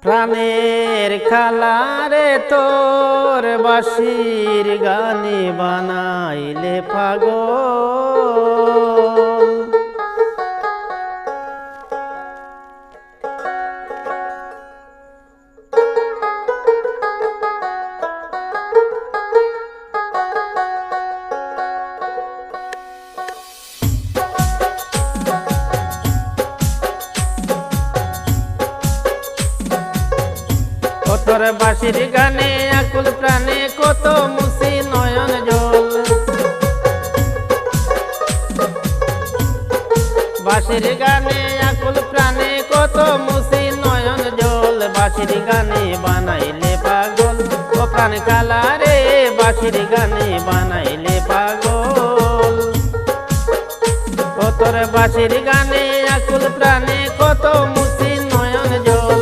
প্রাণের খালারে তোর বাঁশির গানে বানাইলে পাগল। তোর বাঁশির গানে আকুল প্রাণে কত মুছি নয়ন জল। বাঁশির গানে আকুল প্রাণে কত মুছি নয়ন জল। বাঁশির গানে বানাইলে পাগল ও প্রাণ কালা রে, বাঁশির গানে বানাইলে পাগল। ও তোর বাঁশির গানে আকুল প্রাণে কত মুছি নয়ন জল।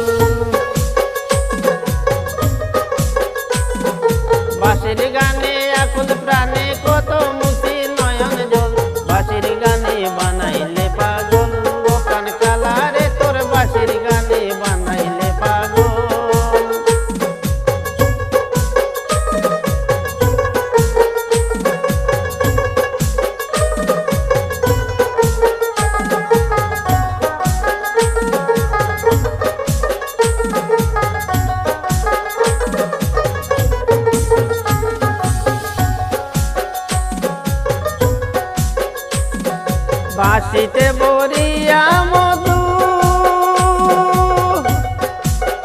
বাঁশির গানে আকুল প্রাণে কত মুছি নয়ন জল। বাঁশির গানে বানাইলে পাগল ও প্রাণ কালা রে, তোর বাঁশির গানে বানাইলে পাগল। বাঁশিতে বরিয়া মধু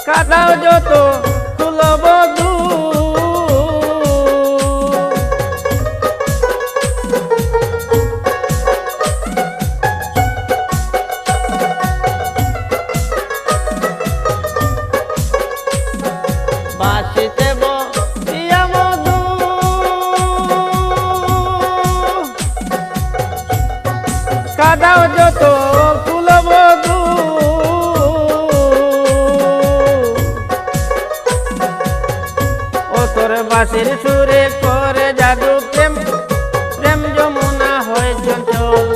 কাটাও যত ফুল বধু। বাঁশিতে বরিয়া মধু কাদাও যত ফুল বধু। ও তোর বাঁশির সুরে করে জাদু প্রেম, প্রেম যমুনা হয় চঞ্চল।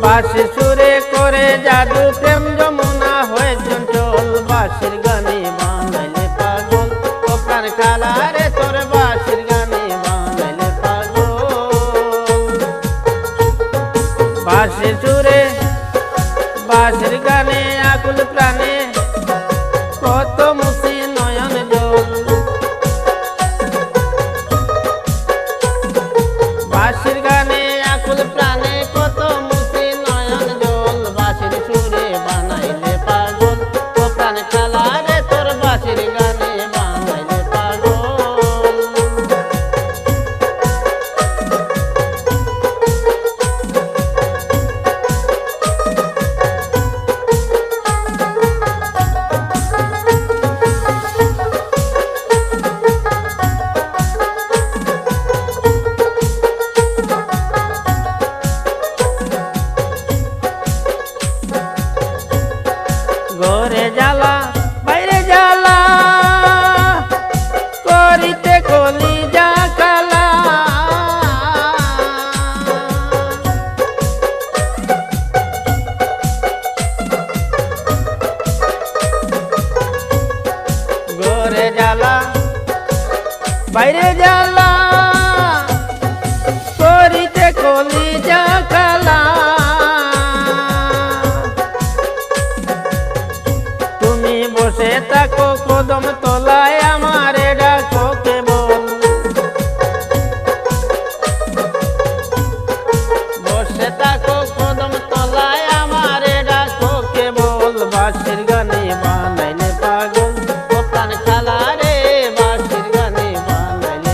বাঁশির সুরে করে জাদু প্রেম যমুনা হয় চঞ্চল। বাঁশির গানে বানাইলে পাগল ও প্রাণ কালা রে, তোর বাঁশির গানে বানাইলে পাগল। বাঁশির সুরে বাঁশির গানে আকুল প্রাণে কত মুছি নয়ন জল। বাঁশির গানে আকুল প্রাণে কত মুছি নয়ন জল। বাঁশির সুরে বানাইলে পাগল ও প্রাণ কালা রে, তোর বাঁশির গানে বানাইলে পাগল। ঘরে জ্বালা বাইরে জ্বালা করিতে কলিজা কালা। ঘরে জ্বালা বাইরে জ্বালা করিতে কলিজা কালা। বসে থাকো কদম তলায় আমারে ডাকো কেবল। বসে থাকো কদম তলায় আমারে ডাকো কেবল। বাঁশির গানে বানাইলে পাগল ও প্রাণ কালা রে, বাঁশির গানে বানাইলে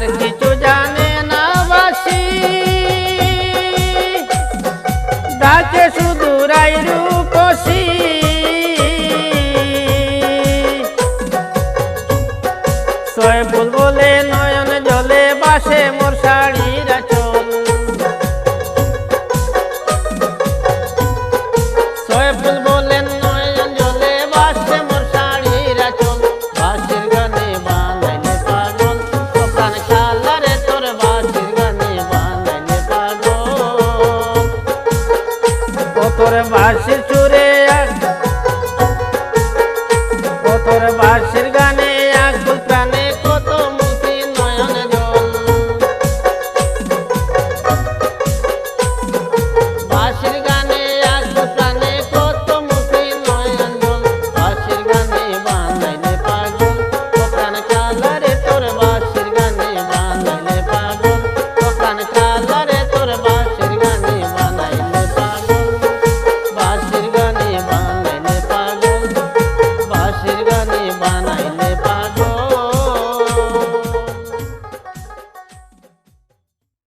আর কিছু জানে না বাসি, ডাকে শুধু রাই রূপসী। সয়ফুল বলে নয়ন জলে বাসে